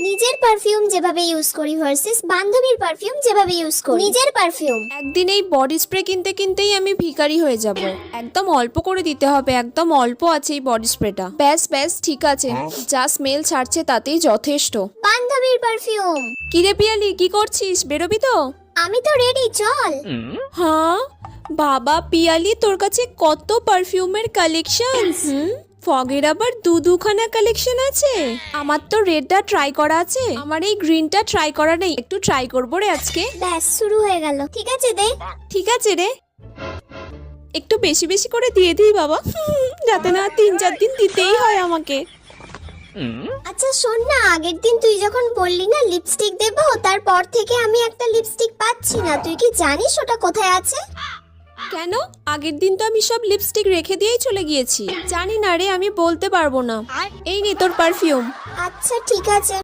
নিজের পারফিউম যেভাবে ইউজ করি ভার্সেস বান্ধবীর পারফিউম যেভাবে ইউজ করি। নিজের পারফিউম একদিন এই বডি স্প্রে কিনতে কিনতেই আমি ভিখারি হয়ে যাব। একদম অল্প করে দিতে হবে, একদম অল্প আছে এই বডি স্প্রেটা। ব্যাস ব্যাস ঠিক আছে, যা স্মেল ছাড়ছে তাতেই যথেষ্ট। বান্ধবীর পারফিউম। কিরে পিয়ালি, কি করছিস? বেরোবি তো? আমি তো রেডি, চল। হ্যাঁ বাবা পিয়ালি, তোর কাছে কত পারফিউমের কালেকশন। ফগের আবার দুখানা কালেকশন আছে। আমার তো রেডটা ট্রাই করা আছে, আমার এই গ্রিনটা ট্রাই করা নেই। একটু ট্রাই করবো রে আজকে। ব্যাস শুরু হয়ে গেল। ঠিক আছে দে। ঠিক আছে রে, একটু বেশি বেশি করে দিয়ে দিই বাবা, যাতে না 3-4 দিন দিতেই হয় আমাকে। আচ্ছা শোন না, আগের দিন তুই যখন বললি না লিপস্টিক দেবো, তারপর থেকে আমি একটা লিপস্টিক পাচ্ছি না। তুই কি জানিস ওটা কোথায় আছে? কেন? আগের দিন তো আমি সব লিপস্টিক রেখে দিয়েই চলে গিয়েছি। জানি না রে, আমি বলতে পারবো না। এই নে তোর পারফিউম। আচ্ছা ঠিক আছে।